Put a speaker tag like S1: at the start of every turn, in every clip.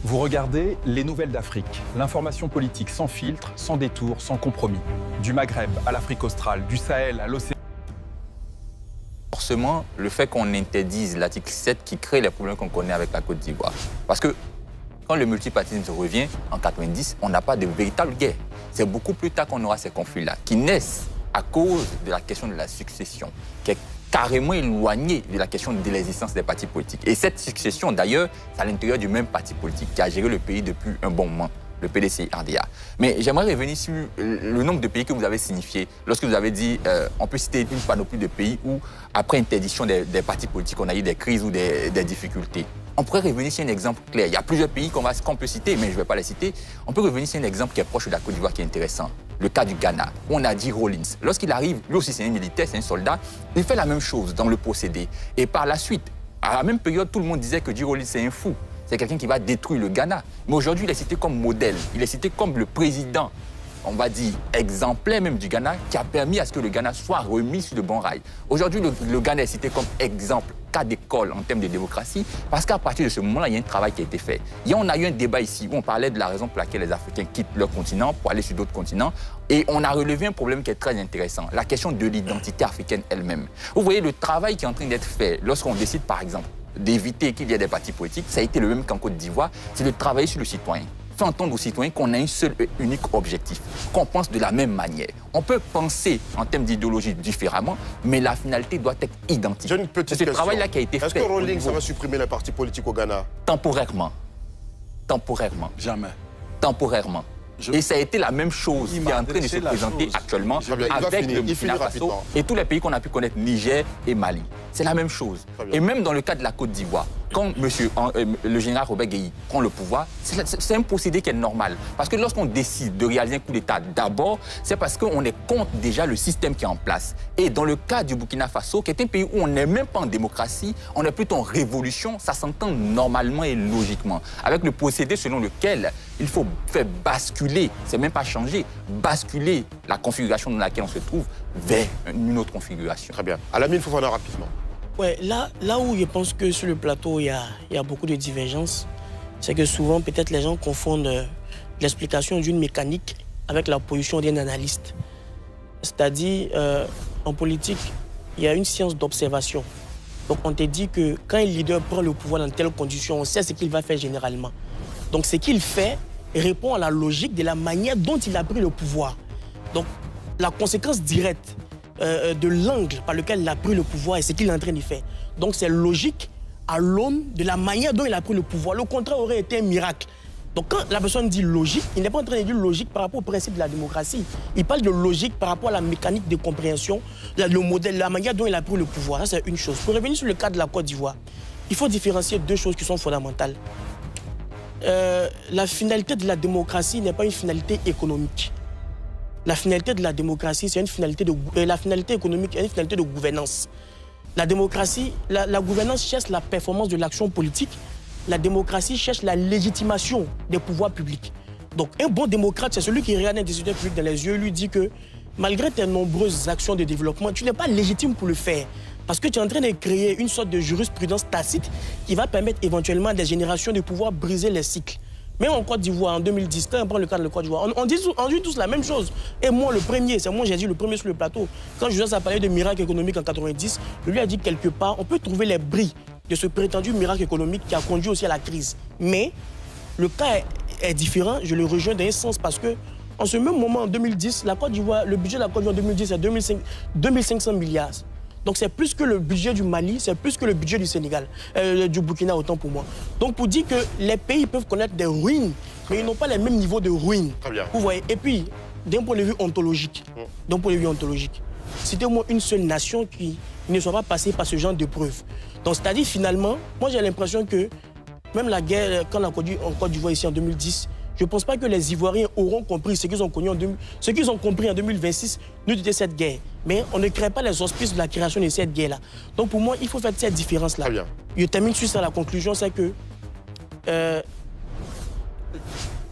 S1: Vous regardez les nouvelles d'Afrique, l'information politique sans filtre, sans détour, sans compromis. Du Maghreb à l'Afrique australe, du Sahel à l'océan.
S2: Forcément, le fait qu'on interdise l'article 7 qui crée les problèmes qu'on connaît avec la Côte d'Ivoire. Parce que quand le multipartisme revient en 90, on n'a pas de véritable guerre. C'est beaucoup plus tard qu'on aura ces conflits-là, qui naissent à cause de la question de la succession, qui est carrément éloignée de la question de l'existence des partis politiques. Et cette succession, d'ailleurs, c'est à l'intérieur du même parti politique qui a géré le pays depuis un bon moment, le PDC-RDA. Mais j'aimerais revenir sur le nombre de pays que vous avez signifiés. Lorsque vous avez dit, on peut citer une panoplie de pays où, après interdiction des partis politiques, on a eu des crises ou des difficultés. On pourrait revenir sur un exemple clair. Il y a plusieurs pays qu'on peut citer, mais je ne vais pas les citer. On peut revenir sur un exemple qui est proche de la Côte d'Ivoire, qui est intéressant. Le cas du Ghana, où on a dit Rawlins. Lorsqu'il arrive, lui aussi c'est un militaire, c'est un soldat, il fait la même chose dans le procédé. Et par la suite, à la même période, tout le monde disait que Guy Rawlins c'est un fou. C'est quelqu'un qui va détruire le Ghana. Mais aujourd'hui, il est cité comme modèle. Il est cité comme le président, on va dire, exemplaire même du Ghana, qui a permis à ce que le Ghana soit remis sur le bon rail. Aujourd'hui, le Ghana est cité comme exemple, cas d'école en termes de démocratie, parce qu'à partir de ce moment-là, il y a un travail qui a été fait. Hier, on a eu un débat ici où on parlait de la raison pour laquelle les Africains quittent leur continent pour aller sur d'autres continents. Et on a relevé un problème qui est très intéressant, la question de l'identité africaine elle-même. Vous voyez le travail qui est en train d'être fait lorsqu'on décide, par exemple, d'éviter qu'il y ait des partis politiques, ça a été le même qu'en Côte d'Ivoire, c'est de travailler sur le citoyen. Faire entendre aux citoyens qu'on a un seul et unique objectif, qu'on pense de la même manière. On peut penser en termes d'idéologie différemment, mais la finalité doit être identique.
S3: J'ai une petite question.
S2: C'est ce travail-là qui a été fait.
S3: Est-ce que Rawlings va supprimer les partis politiques au Ghana?
S2: Temporairement. Temporairement.
S1: Jamais.
S2: Temporairement. Et ça a été la même chose qui est en train de se présenter actuellement avec le Burkina Faso et tous les pays qu'on a pu connaître, Niger et Mali. C'est la même chose. Et même dans le cas de la Côte d'Ivoire, quand le général Robert Guéhi prend le pouvoir, c'est un procédé qui est normal. Parce que lorsqu'on décide de réaliser un coup d'État, d'abord, c'est parce qu'on est contre déjà le système qui est en place. Et dans le cas du Burkina Faso, qui est un pays où on n'est même pas en démocratie, on est plutôt en révolution, ça s'entend normalement et logiquement. Avec le procédé selon lequel il faut faire basculer, c'est même pas changer, basculer la configuration dans laquelle on se trouve vers une autre configuration.
S3: Très bien. Alamine Fofana, rapidement.
S4: Ouais, là où je pense que sur le plateau, il y a beaucoup de divergences, c'est que souvent, peut-être, les gens confondent l'explication d'une mécanique avec la position d'un analyste. C'est-à-dire, en politique, il y a une science d'observation. Donc, on te dit que quand un leader prend le pouvoir dans telles conditions, on sait ce qu'il va faire généralement. Donc, ce qu'il fait répond à la logique de la manière dont il a pris le pouvoir. Donc, la conséquence directe de l'angle par lequel il a pris le pouvoir et ce qu'il est en train de faire. Donc c'est logique à l'aune de la manière dont il a pris le pouvoir. Le contraire aurait été un miracle. Donc quand la personne dit logique, il n'est pas en train de dire logique par rapport au principe de la démocratie. Il parle de logique par rapport à la mécanique de compréhension, le modèle, la manière dont il a pris le pouvoir. Ça, c'est une chose. Pour revenir sur le cas de la Côte d'Ivoire, il faut différencier deux choses qui sont fondamentales. La finalité de la démocratie n'est pas une finalité économique. La finalité de la démocratie, c'est une finalité la finalité économique est une finalité de gouvernance. La démocratie, la gouvernance cherche la performance de l'action politique. La démocratie cherche la légitimation des pouvoirs publics. Donc un bon démocrate, c'est celui qui regarde un décideur public dans les yeux et lui dit que malgré tes nombreuses actions de développement, tu n'es pas légitime pour le faire. Parce que tu es en train de créer une sorte de jurisprudence tacite qui va permettre éventuellement à des générations de pouvoir briser les cycles. Même en Côte d'Ivoire, en 2010, quand on prend le cas de la Côte d'Ivoire, on dit tous la même chose. Et moi, le premier, c'est moi j'ai dit le premier sur le plateau. Quand Joseph a parlé de miracle économique en 90, je lui ai dit quelque part, on peut trouver les bris de ce prétendu miracle économique qui a conduit aussi à la crise. Mais le cas est différent, je le rejoins dans un sens parce que en ce même moment, en 2010, la Côte d'Ivoire, le budget de la Côte d'Ivoire en 2010 est 2500 milliards. Donc c'est plus que le budget du Mali, c'est plus que le budget du Sénégal, du Burkina, autant pour moi. Donc pour dire que les pays peuvent connaître des ruines, mais ils n'ont pas les mêmes niveaux de ruines.
S3: Très bien.
S4: Vous voyez. Et puis, d'un point de vue ontologique, citez-moi une seule nation qui ne soit pas passée par ce genre d'épreuve. Donc c'est-à-dire finalement, moi j'ai l'impression que même la guerre, quand on a conduit en Côte d'Ivoire ici en 2010, je ne pense pas que les Ivoiriens auront compris ce qu'ils ont compris en 2026, nous de cette guerre. Mais on ne crée pas les auspices de la création de cette guerre-là. Donc pour moi, il faut faire cette différence-là.
S3: Très bien.
S4: Je termine sur ça, la conclusion, c'est que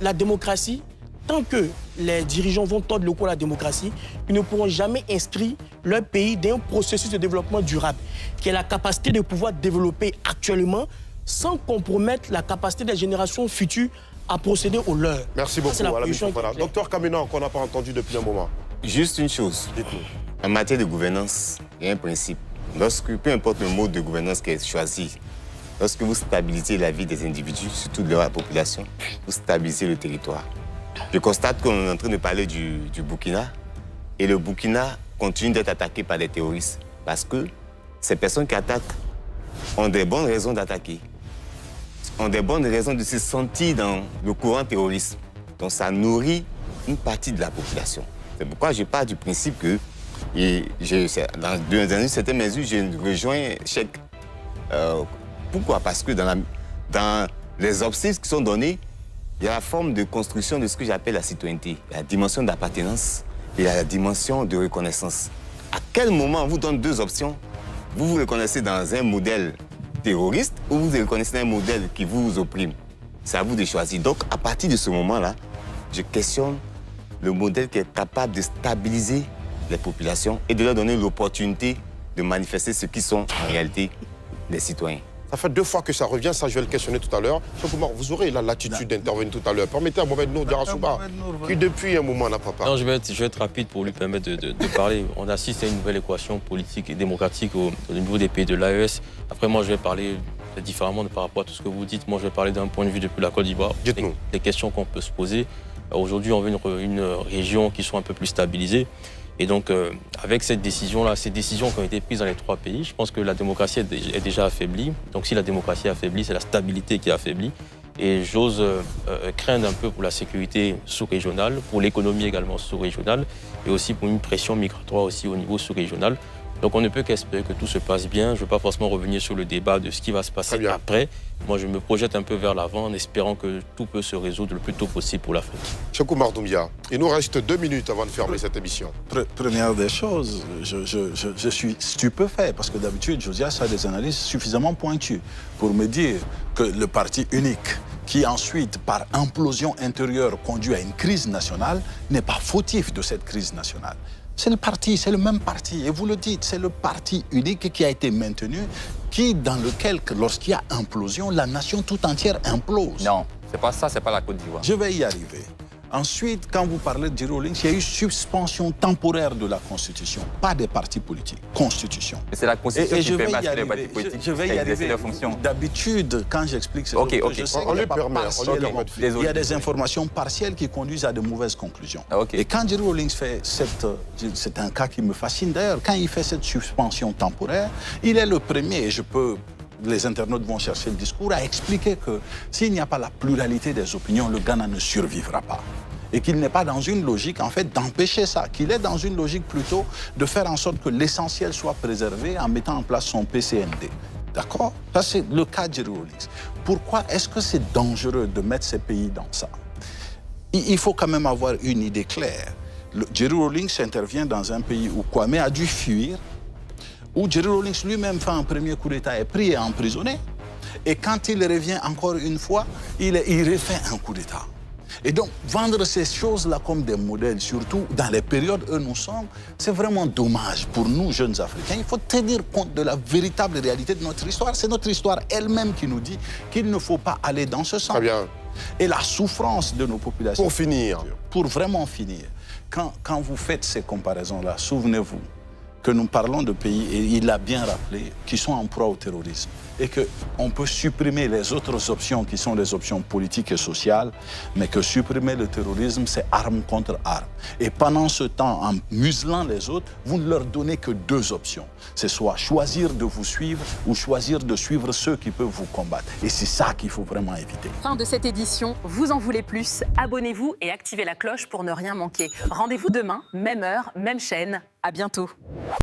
S4: la démocratie, tant que les dirigeants vont tordre le cou à la démocratie, ils ne pourront jamais inscrire leur pays dans un processus de développement durable, qui est la capacité de pouvoir développer actuellement sans compromettre la capacité des générations futures à procéder au leur.
S3: Merci beaucoup,
S4: C'est la
S3: Alamine
S4: position
S3: Fofana.
S4: qui est claire.
S3: Docteur Kamena, qu'on n'a pas entendu depuis un moment.
S5: Juste une chose.
S3: Dites-nous.
S5: En matière de gouvernance, il y a un principe. Lorsque, peu importe le mode de gouvernance qui est choisi, lorsque vous stabilisez la vie des individus, surtout de la population, vous stabilisez le territoire. Je constate qu'on est en train de parler du Burkina, et le Burkina continue d'être attaqué par des terroristes parce que ces personnes qui attaquent ont des bonnes raisons d'attaquer, ont des bonnes raisons de se sentir dans le courant terroriste. Donc ça nourrit une partie de la population. C'est pourquoi je pars du principe que, dans certaines mesures, je rejoins Cheikh. Pourquoi? Parce que dans les obstacles qui sont donnés, il y a la forme de construction de ce que j'appelle la citoyenneté, la dimension d'appartenance et la dimension de reconnaissance. À quel moment on vous donne deux options? Vous vous reconnaissez dans un modèle terroriste ou vous vous reconnaissez dans un modèle qui vous opprime? C'est à vous de choisir. Donc, à partir de ce moment-là, je questionne le modèle qui est capable de stabiliser les populations et de leur donner l'opportunité de manifester ce qui sont en réalité les citoyens.
S3: Ça fait 2 fois que ça revient, ça je vais le questionner tout à l'heure. Vous aurez la latitude d'intervenir tout à l'heure. Permettez à Mohamed Nour Diarrassouba, qui depuis un moment n'a pas parlé.
S6: Non, je vais être rapide pour lui permettre de parler. On assiste à une nouvelle équation politique et démocratique au niveau des pays de l'AES. Après, moi, je vais parler différemment par rapport à tout ce que vous dites. Moi, je vais parler d'un point de vue depuis la Côte d'Ivoire.
S3: Dites-nous.
S6: Les questions qu'on peut se poser. Aujourd'hui, on veut une région qui soit un peu plus stabilisée. Et donc, avec cette décision-là, ces décisions qui ont été prises dans les 3 pays, je pense que la démocratie est déjà affaiblie. Donc, si la démocratie est affaiblie, c'est la stabilité qui est affaiblie. Et j'ose craindre un peu pour la sécurité sous-régionale, pour l'économie également sous-régionale, et aussi pour une pression migratoire aussi au niveau sous-régional. Donc, on ne peut qu'espérer que tout se passe bien. Je ne veux pas forcément revenir sur le débat de ce qui va se passer après. Moi, je me projette un peu vers l'avant en espérant que tout peut se résoudre le plus tôt possible pour l'Afrique.
S3: Cheikh Oumar Doumbia, il nous reste 2 minutes avant de fermer cette émission.
S7: Première des choses, je suis stupéfait parce que d'habitude, Josias a des analyses suffisamment pointues pour me dire que le parti unique qui ensuite, par implosion intérieure, conduit à une crise nationale, n'est pas fautif de cette crise nationale. C'est le parti, c'est le même parti. Et vous le dites, c'est le parti unique qui a été maintenu, dans lequel, lorsqu'il y a implosion, la nation tout entière implose.
S2: Non, c'est pas ça, c'est pas la Côte d'Ivoire.
S7: Je vais y arriver. Ensuite, quand vous parlez de Jerry Rawlings, il y a eu suspension temporaire de la Constitution, pas des partis politiques, Constitution.
S2: Et c'est la Constitution qui permet à les partis politiques
S7: je vais y arriver.
S2: leurs fonctions.
S7: D'habitude, quand j'explique ce je sais
S3: on les permet.
S7: il y a des informations partielles qui conduisent à de mauvaises conclusions.
S2: Okay.
S7: Et quand Jerry Rawlings fait c'est un cas qui me fascine d'ailleurs, quand il fait cette suspension temporaire, il est le premier, et les internautes vont chercher le discours, à expliquer que s'il n'y a pas la pluralité des opinions, le Ghana ne survivra pas. Et qu'il n'est pas dans une logique, en fait, d'empêcher ça, qu'il est dans une logique plutôt de faire en sorte que l'essentiel soit préservé en mettant en place son PCND. D'accord? Ça, c'est le cas de Jerry Rawlings. Pourquoi est-ce que c'est dangereux de mettre ces pays dans ça? Il faut quand même avoir une idée claire. Jerry Rawlings intervient dans un pays où Kwame a dû fuir, où Jerry Rawlings lui-même fait un premier coup d'État, est pris et emprisonné. Et quand il revient encore une fois, il refait un coup d'État. Et donc, vendre ces choses-là comme des modèles, surtout dans les périodes où nous sommes, c'est vraiment dommage pour nous, jeunes Africains. Il faut tenir compte de la véritable réalité de notre histoire. C'est notre histoire elle-même qui nous dit qu'il ne faut pas aller dans ce sens.
S3: Très bien.
S7: Et la souffrance de nos populations.
S3: Pour finir.
S7: Pour vraiment finir, quand vous faites ces comparaisons-là, souvenez-vous que nous parlons de pays, et il l'a bien rappelé, qui sont en proie au terrorisme. Et qu'on peut supprimer les autres options qui sont les options politiques et sociales, mais que supprimer le terrorisme, c'est arme contre arme. Et pendant ce temps, en muselant les autres, vous ne leur donnez que 2 options. C'est soit choisir de vous suivre ou choisir de suivre ceux qui peuvent vous combattre. Et c'est ça qu'il faut vraiment éviter.
S8: Fin de cette édition, vous en voulez plus? Abonnez-vous et activez la cloche pour ne rien manquer. Rendez-vous demain, même heure, même chaîne. À bientôt.